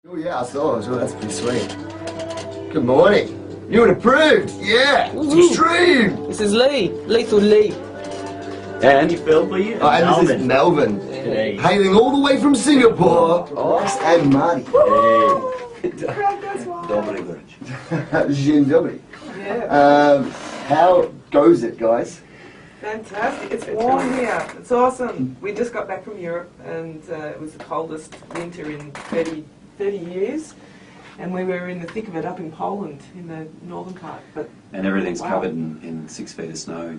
Oh yeah, I saw it. Oh, that's pretty sweet. Good morning. You and approved. Yeah. It's extreme. This is Lee. Lethal Lee. And Phil for you. And this is Melbourne. Hey. Hailing all the way from Singapore. Ox and Marty. Dzień dobry. Yeah. How goes it, guys? Fantastic. It's warm here. It's awesome. We just got back from Europe and it was the coldest winter in 30 years. And we were in the thick of it up in Poland, in the northern part. And everything's Wow. covered in 6 feet of snow.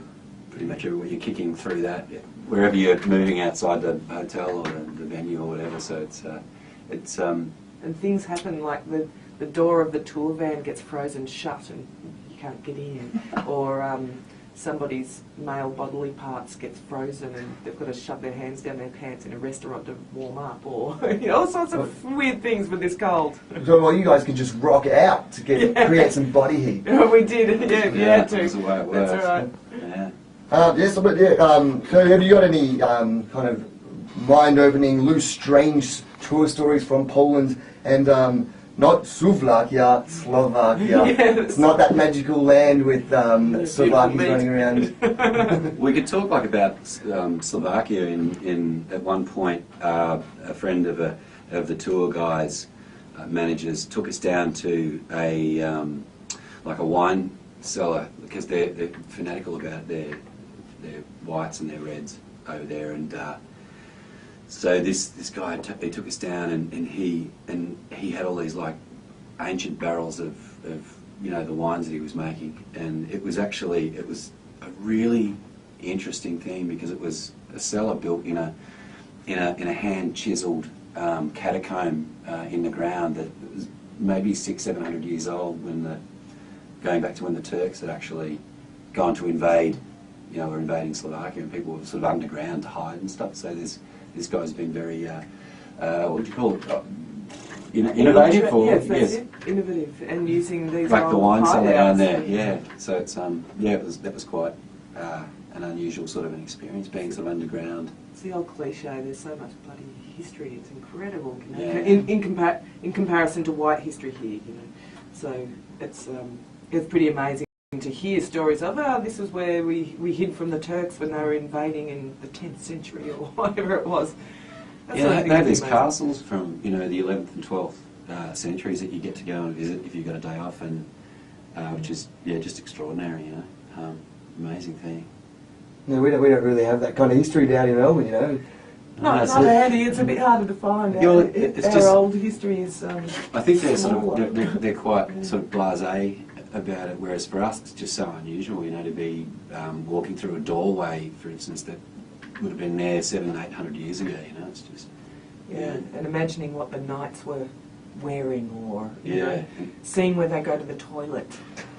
Pretty much everywhere you're kicking through that, wherever you're moving outside the hotel or the venue or whatever. So it's And things happen like the door of the tour van gets frozen shut and you can't get in. Or somebody's male bodily parts gets frozen and they've got to shove their hands down their pants in a restaurant to warm up, or all sorts of weird things with this cold. So well, you guys could just rock out to create some body heat. We did, yeah, we had to. That's the way it works. That's all right. Yeah. Yes, but yeah. So have you got any kind of mind-opening, loose, strange tour stories from Poland and not Slovakia? Yes. It's not that magical land with Slovakians running around. We could talk like about Slovakia. In at one point, a friend of the tour guys managers took us down to a like a wine cellar because they're fanatical about their whites and their reds over there, and so this guy he took us down and he had all these like ancient barrels of the wines that he was making, and it was a really interesting thing because it was a cellar built in a hand chiseled catacomb in the ground that was maybe 600-700 years old going back to when the Turks had actually gone to invade, were invading Slovakia, and people were sort of underground to hide and stuff. So this guy's been very, what would you call it? Innovative, yes. Innovative, and using these like the wine cellar down there. hideouts. Yeah. So it's that was quite an unusual sort of an experience, being sort of underground. It's the old cliche. There's so much bloody history. It's incredible. Yeah. In comparison to white history here, So it's pretty amazing to hear stories of, this is where we hid from the Turks when they were invading in the 10th century or whatever it was. That's what I think they have is these amazing. castles from the 11th and 12th centuries that you get to go and visit if you've got a day off, and which is just extraordinary. Amazing thing. No, we don't really have that kind of history down in Melbourne, No, it's not handy. It's a bit harder to find. It's Our just- old history is. I think they're smaller. they're quite sort of blasé about it, whereas for us it's just so unusual, to be walking through a doorway, for instance, that would have been there 700-800 years ago. It's just And imagining what the knights were wearing, or seeing where they go to the toilet.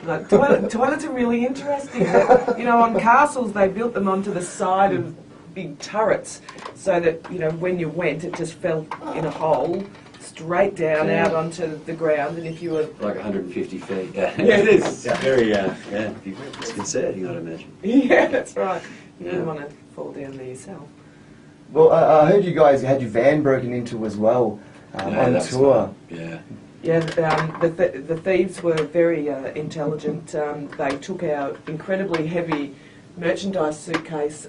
Like, toilets are really interesting. On castles they built them onto the side of big turrets, so that when you went, it just fell in a hole straight down out onto the ground, and if you were like 150 feet. Yeah, it is. It's very it's concerning, I'd imagine. Yeah, that's right. You Yeah. don't want to fall down there yourself. Well, I heard you guys had your van broken into as well on that's tour. fun. Yeah. Yeah, the thieves were very intelligent. They took our incredibly heavy merchandise suitcase,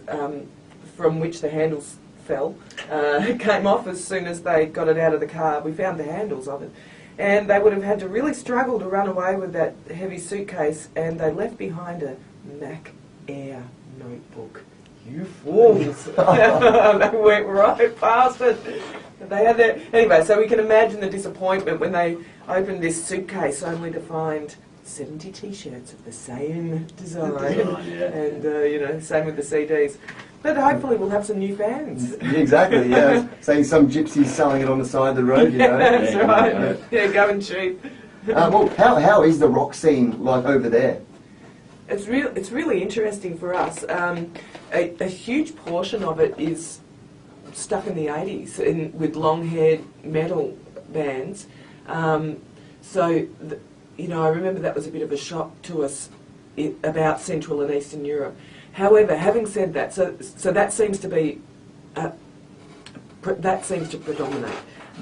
from which the handles fell. It came off as soon as they got it out of the car. We found the handles of it. And they would have had to really struggle to run away with that heavy suitcase, and they left behind a Mac Air notebook. You fools! They went right past it. They had their... Anyway, so we can imagine the disappointment when they opened this suitcase only to find 70 T-shirts of the same design. And, same with the CDs. But hopefully we'll have some new fans. Yeah, exactly, yeah. Saying some gypsies selling it on the side of the road, That's Yeah, right. Yeah, go and cheap. Well, how is the rock scene like over there? It's really interesting for us. A huge portion of it is stuck in the 80s with long-haired metal bands. I remember that was a bit of a shock to us about Central and Eastern Europe. However, having said that, so that seems to be that seems to predominate.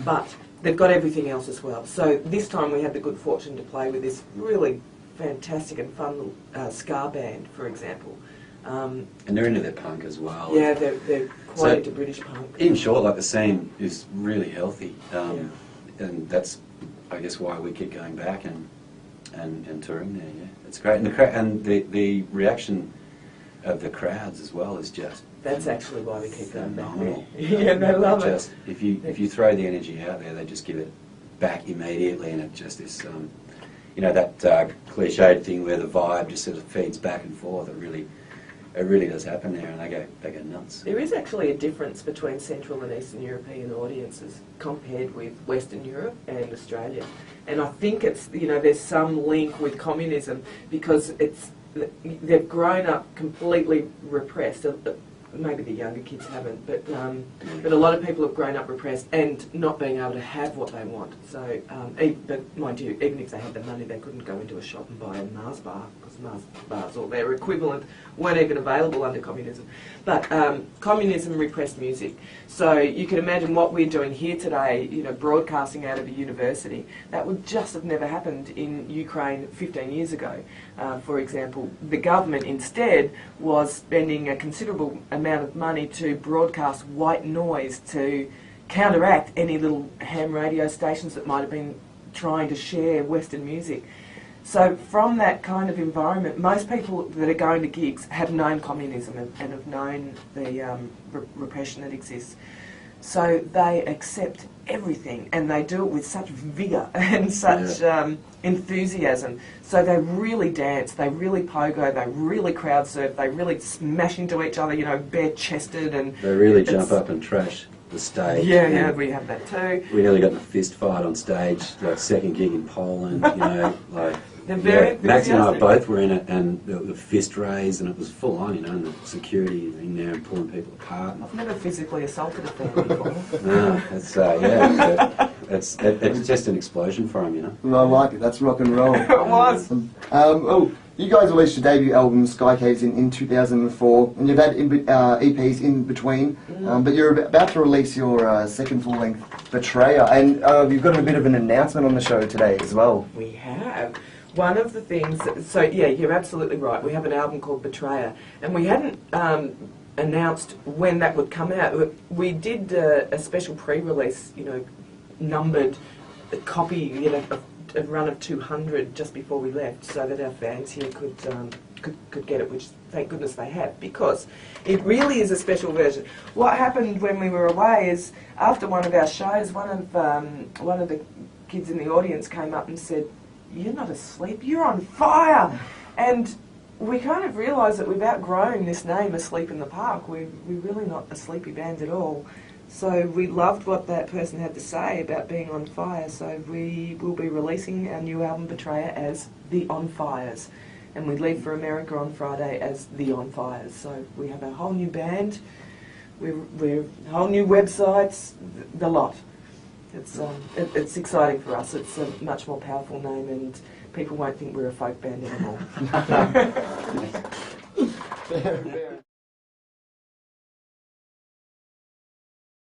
But they've got everything else as well. So this time we had the good fortune to play with this really fantastic and fun ska band, for example. And they're into their punk as well. Yeah, they're quite into British punk. In short, like the scene is really healthy, and that's, I guess, why we keep going back and touring there. Yeah, it's great, and the reaction of the crowds as well is just. That's actually why we keep going back there. Phenomenal. Yeah, they love it. If you throw the energy out there, they just give it back immediately, and it just is, that cliched thing where the vibe just sort of feeds back and forth. It really does happen there, and they go nuts. There is actually a difference between Central and Eastern European audiences compared with Western Europe and Australia, and I think it's there's some link with communism because they've grown up completely repressed. Maybe the younger kids haven't, but a lot of people have grown up repressed and not being able to have what they want. So, but mind you, even if they had the money, they couldn't go into a shop and buy a Mars bar because Mars bars or their equivalent weren't even available under communism. But communism repressed music. So you can imagine what we're doing here today, broadcasting out of a university. That would just have never happened in Ukraine 15 years ago. For example, the government instead was spending a considerable amount of money to broadcast white noise to counteract any little ham radio stations that might have been trying to share Western music. So from that kind of environment, most people that are going to gigs have known communism and have known the repression that exists. So they accept everything, and they do it with such vigour and such enthusiasm. So they really dance, they really pogo, they really crowd surf, they really smash into each other, bare-chested, and they really jump up and trash the stage. Yeah, we have that too. We nearly got in a fist fight on stage, like second gig in Poland, like. They're very Maxie and I both were in it, and the fist raised, and it was full on, and the security in there and pulling people apart. I've never physically assaulted a fan before. No, it's just an explosion for him, Well, I like it. That's rock and roll. It was. You guys released your debut album, Sky Caves, in 2004, and you've had EPs in between, but you're about to release your second full-length, Betrayer, and you've got a bit of an announcement on the show today as well. We have. One of the things, you're absolutely right. We have an album called Betrayer, and we hadn't announced when that would come out. We did a special pre-release, numbered copy, a run of 200 just before we left, so that our fans here could get it, which thank goodness they have, because it really is a special version. What happened when we were away is, after one of our shows, one of the kids in the audience came up and said, "You're not asleep, you're on fire!" And we kind of realised that we've outgrown this name, Asleep in the Park. We're really not a sleepy band at all. So we loved what that person had to say about being on fire, so we will be releasing our new album, Betrayer, as The On Fires. And we leave for America on Friday as The On Fires. So we have a whole new band, we're whole new websites, the lot. It's exciting for us. It's a much more powerful name, and people won't think we're a folk band anymore.